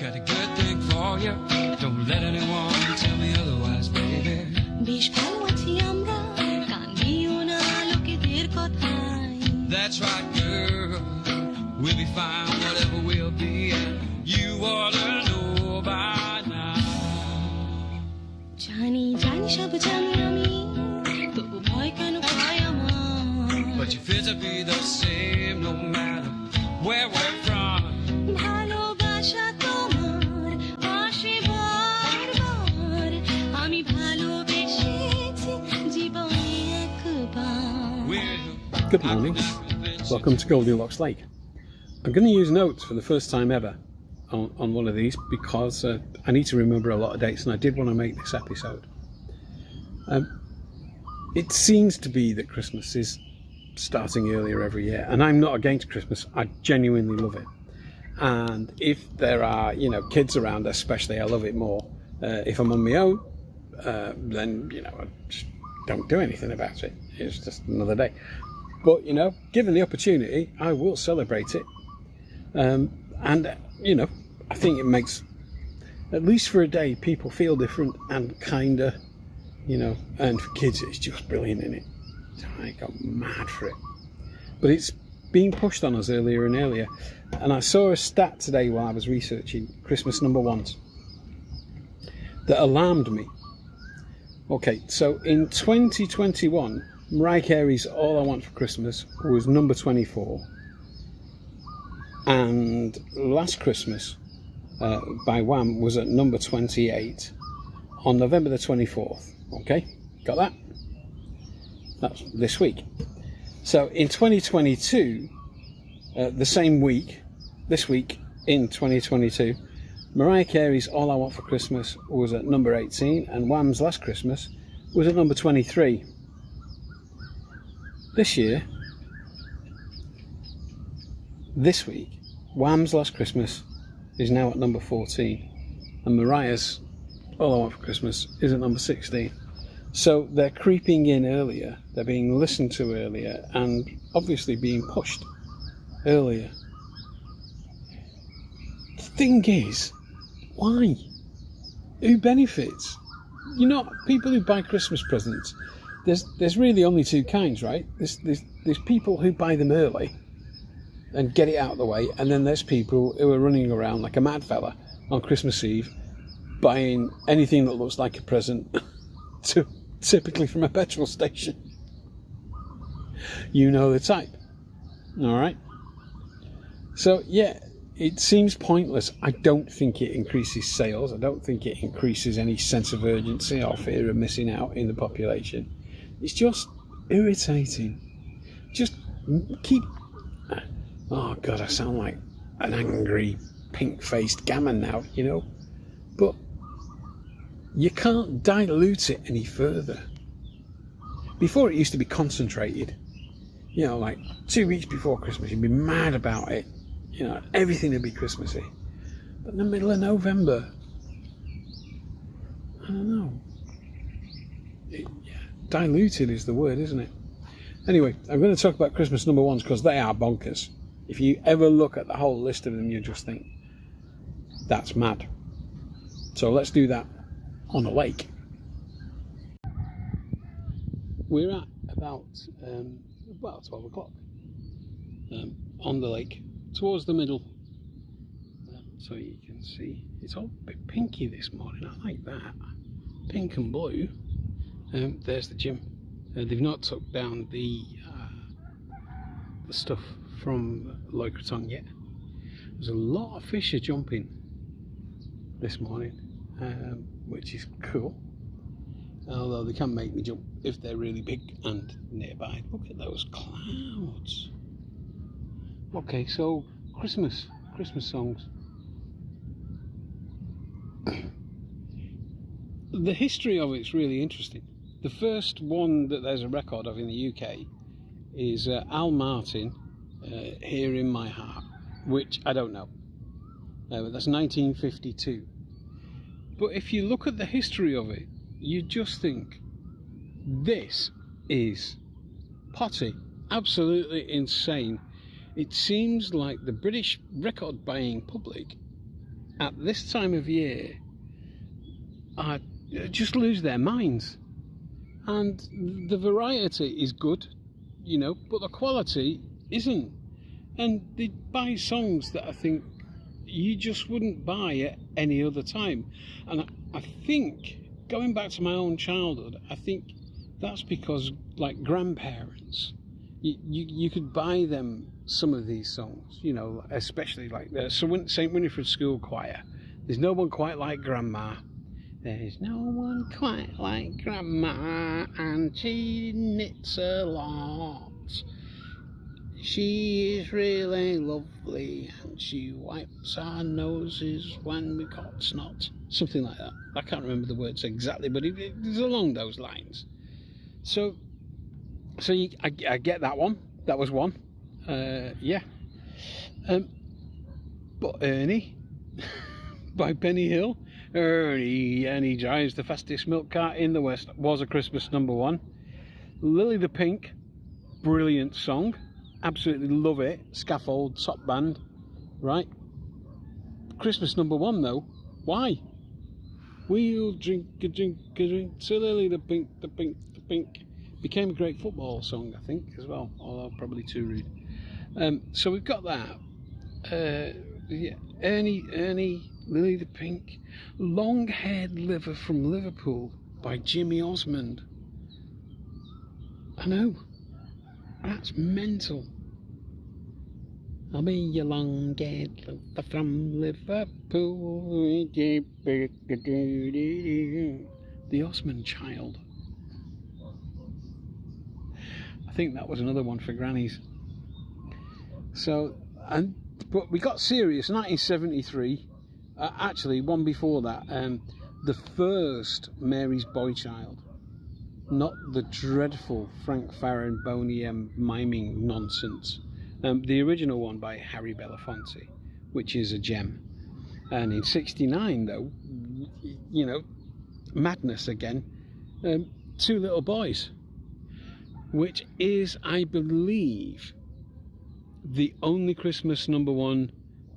got a good thing for you. Don't let anyone tell me otherwise, baby. That's right, girl. We'll be fine, whatever we'll be. You ought to know by now. But you feel to be the same no matter where we're from. Good morning, welcome to Goldilocks Lake. I'm going to use notes for the first time ever on one of these because I need to remember a lot of dates and I did want to make this episode. It seems to be that Christmas is starting earlier every year, and I'm not against Christmas. I genuinely love it, and if there are kids around especially, I love it more. If I'm on my own, then I just don't do anything about it. It's just another day. But given the opportunity, I will celebrate it, and I think it makes, at least for a day, people feel different and kinder, and for kids it's just brilliant, isn't it? I got mad for it. But it's being pushed on us earlier and earlier, and I saw a stat today while I was researching Christmas number ones that alarmed me. Okay, so in 2021, Mariah Carey's All I Want for Christmas was number 24, and Last Christmas by Wham was at number 28 on November the 24th. Okay, got that? That's this week. So in 2022, the same week, this week in 2022, Mariah Carey's All I Want for Christmas was at number 18 and Wham's Last Christmas was at number 23. This year, this week, Wham's Last Christmas is now at number 14 and Mariah's All I Want for Christmas is at number 16. So they're creeping in earlier, they're being listened to earlier, and obviously being pushed earlier. The thing is, why? Who benefits? People who buy Christmas presents, there's really only two kinds, right? There's people who buy them early and get it out of the way, and then there's people who are running around like a mad fella on Christmas Eve buying anything that looks like a present typically from a petrol station. You know the type. Alright? So yeah, it seems pointless. I don't think it increases sales. I don't think it increases any sense of urgency or fear of missing out in the population. It's just irritating. Just keep... Oh God, I sound like an angry, pink-faced gammon now, But you can't dilute it any further. Before it used to be concentrated. Like 2 weeks before Christmas, you'd be mad about it. Everything would be Christmassy. But in the middle of November, I don't know. Diluted is the word, isn't it? Anyway, I'm going to talk about Christmas number ones because they are bonkers. If you ever look at the whole list of them, you just think, that's mad. So let's do that on a lake. We're at about 12 o'clock on the lake, towards the middle, so you can see it's all a bit pinky this morning. I like that, pink and blue. There's the gym. They've not took down the stuff from Lakewatch yet. There's a lot of fish are jumping this morning, which is cool. Although they can make me jump if they're really big and nearby. Look at those clouds. Okay, so Christmas songs. The history of it's really interesting. The first one that there's a record of in the UK is Al Martin, Here in My Heart, which I don't know. But that's 1952. But if you look at the history of it, you just think, this is potty, absolutely insane. It seems like the British record buying public at this time of year just lose their minds. And the variety is good, you know, but the quality isn't. And they buy songs that I think you just wouldn't buy at any other time. And I think, going back to my own childhood, I think that's because, like, grandparents, you could buy them some of these songs, you know, especially like the St. Winifred School Choir. There's no one quite like Grandma. There's no one quite like Grandma, and she knits a lot. She is really lovely, and she wipes our noses when we got snot. Something like that. I can't remember the words exactly, but it's along those lines. So I get that one. That was one. Yeah. But Ernie by Penny Hill. Ernie, and he drives the fastest milk cart in the West, was a Christmas number one. Lily the Pink, brilliant song. Absolutely love it. Scaffold, top band, right? Christmas number one though. Why? We'll drink a drink to Lily the Pink, the Pink, the Pink. Became a great football song, I think, as well. Although probably too rude. So we've got that. Yeah, Ernie, Lily the Pink, Long-Haired Liver from Liverpool by Jimmy Osmond. I know, that's mental. I'll be your long-haired liver from Liverpool. The Osmond Child. I think that was another one for grannies. So, but we got serious, 1973. Actually, one before that, the first Mary's Boy Child, not the dreadful Frank Farron Boney M miming nonsense. The original one by Harry Belafonte, which is a gem. And in '69, though, you know, madness again. Two Little Boys, which is, I believe, the only Christmas number one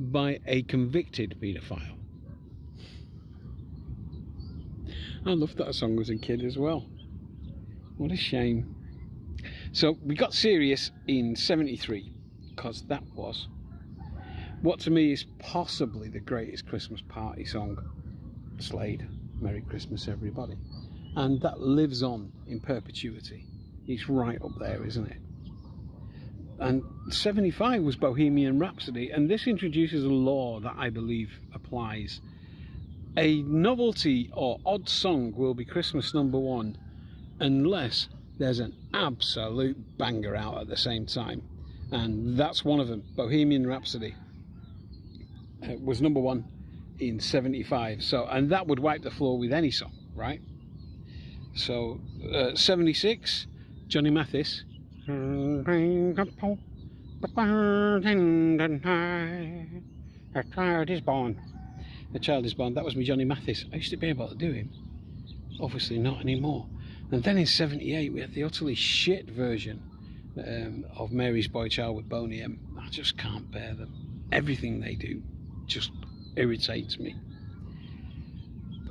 by a convicted paedophile. I loved that song as a kid as well. What a shame. So we got serious in '73, because that was what to me is possibly the greatest Christmas party song, Slade, Merry Christmas Everybody. And that lives on in perpetuity. It's right up there, isn't it? And '75 was Bohemian Rhapsody, and this introduces a law that I believe applies. A novelty or odd song will be Christmas number one unless there's an absolute banger out at the same time, and that's one of them. Bohemian Rhapsody was number one in '75, so, and that would wipe the floor with any song, right? So '76, Johnny Mathis, A child is born. A child is born. That was me, Johnny Mathis. I used to be able to do him. Obviously not anymore. And then in '78 we had the utterly shit version of Mary's Boy Child with Boney M. I just can't bear them. Everything they do just irritates me.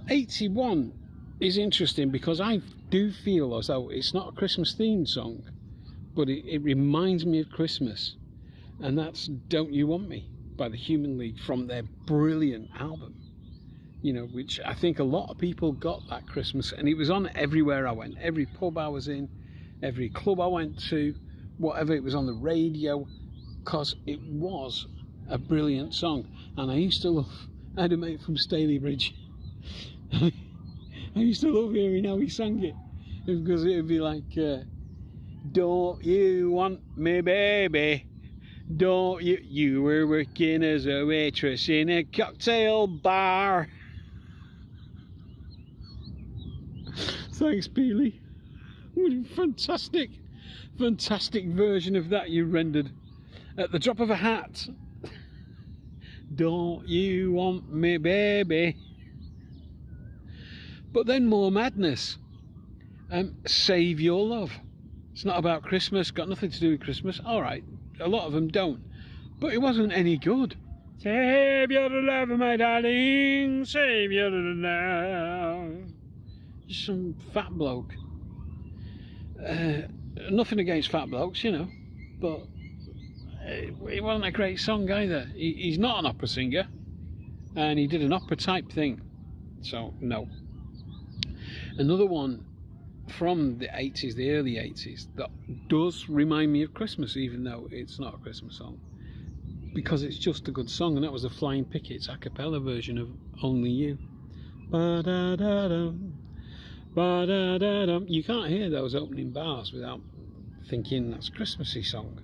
81 is interesting because I do feel as though it's not a Christmas themed song, but it reminds me of Christmas, and that's Don't You Want Me by the Human League from their brilliant album, you know, which I think a lot of people got that Christmas, and it was on everywhere I went, every pub I was in, every club I went to, whatever, it was on the radio, because it was a brilliant song. And I used to love, I had a mate from Stalybridge. I used to love hearing how he sang it, because it would be like, don't you want me, baby? Don't you? You were working as a waitress in a cocktail bar. Thanks, Peely. What a fantastic version of that you rendered at the drop of a hat. Don't you want me, baby? But then more madness. Save Your Love. It's not about Christmas, got nothing to do with Christmas. All right, a lot of them don't, but it wasn't any good. Savior to love, my darling, Savior to love. Some fat bloke. Nothing against fat blokes, you know, but it wasn't a great song either. He's not an opera singer, and he did an opera type thing, so no. Another one from the 80s, the early 80s, that does remind me of Christmas, even though it's not a Christmas song, because it's just a good song, and that was the Flying Pickets a cappella version of Only You. Ba-da-da-dum, ba-da-da-dum. You can't hear those opening bars without thinking that's a Christmassy song.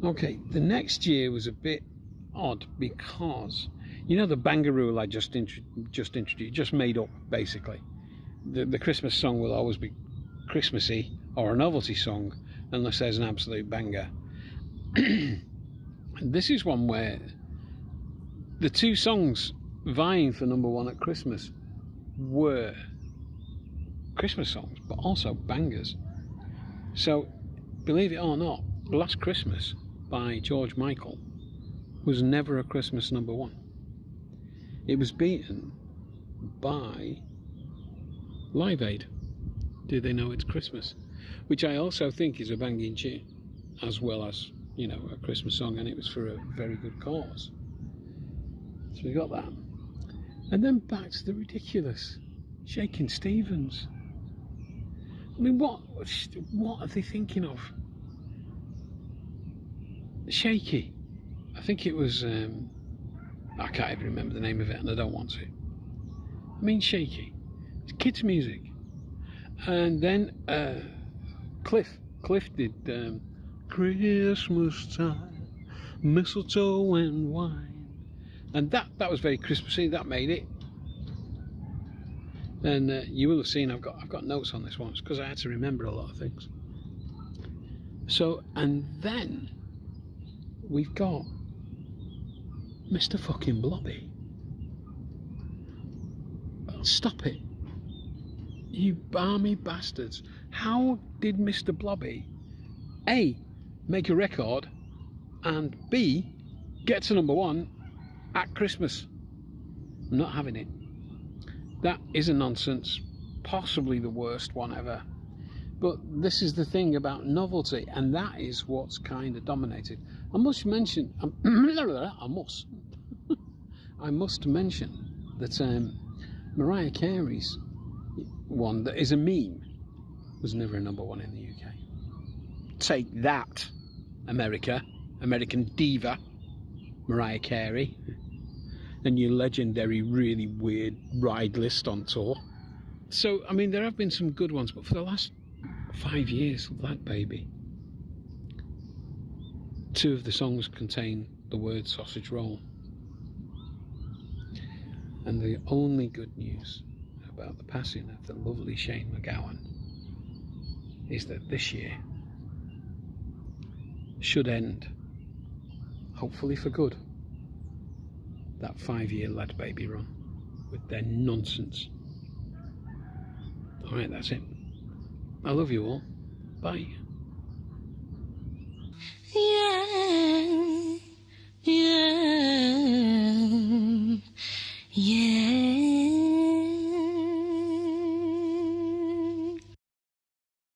Okay, the next year was a bit odd because, you know, the banger rule I just introduced, just made up basically. The Christmas song will always be Christmassy or a novelty song unless there's an absolute banger. This is one where the two songs vying for #1 at Christmas were Christmas songs, but also bangers. So, believe it or not, Last Christmas by George Michael was never a Christmas #1. It was beaten by Live Aid, Do They Know It's Christmas, which I also think is a banging tune, as well as, you know, a Christmas song, and it was for a very good cause. So we got that. And then back to the ridiculous, Shakin' Stevens. I mean, what are they thinking of? Shaky. I think it was, I can't even remember the name of it, and I don't want to. I mean, Shaky. It's kids' music. And then Cliff did Christmas time, mistletoe and wine. And that was very Christmassy, that made it. And you will have seen I've got notes on this one because I had to remember a lot of things. So, and then we've got Mr. fucking Blobby. Stop it, you barmy bastards. How did Mr. Blobby A, make a record, and B, get to #1 at Christmas? I'm not having it. That is a nonsense, possibly the worst one ever. But this is the thing about novelty, and that is what's kind of dominated. I must mention, I must mention that Mariah Carey's one that is a meme was never a #1 in the UK. Take that, American diva, Mariah Carey, and your legendary, really weird ride list on tour. So, I mean, there have been some good ones, but for the last 5 years, Lad Baby, 2 of the songs contain the word sausage roll. And the only good news about the passing of the lovely Shane MacGowan is that this year should end, hopefully for good, that 5-year Lad Baby run with their nonsense. Alright, that's it. I love you all. Bye. Yeah, yeah.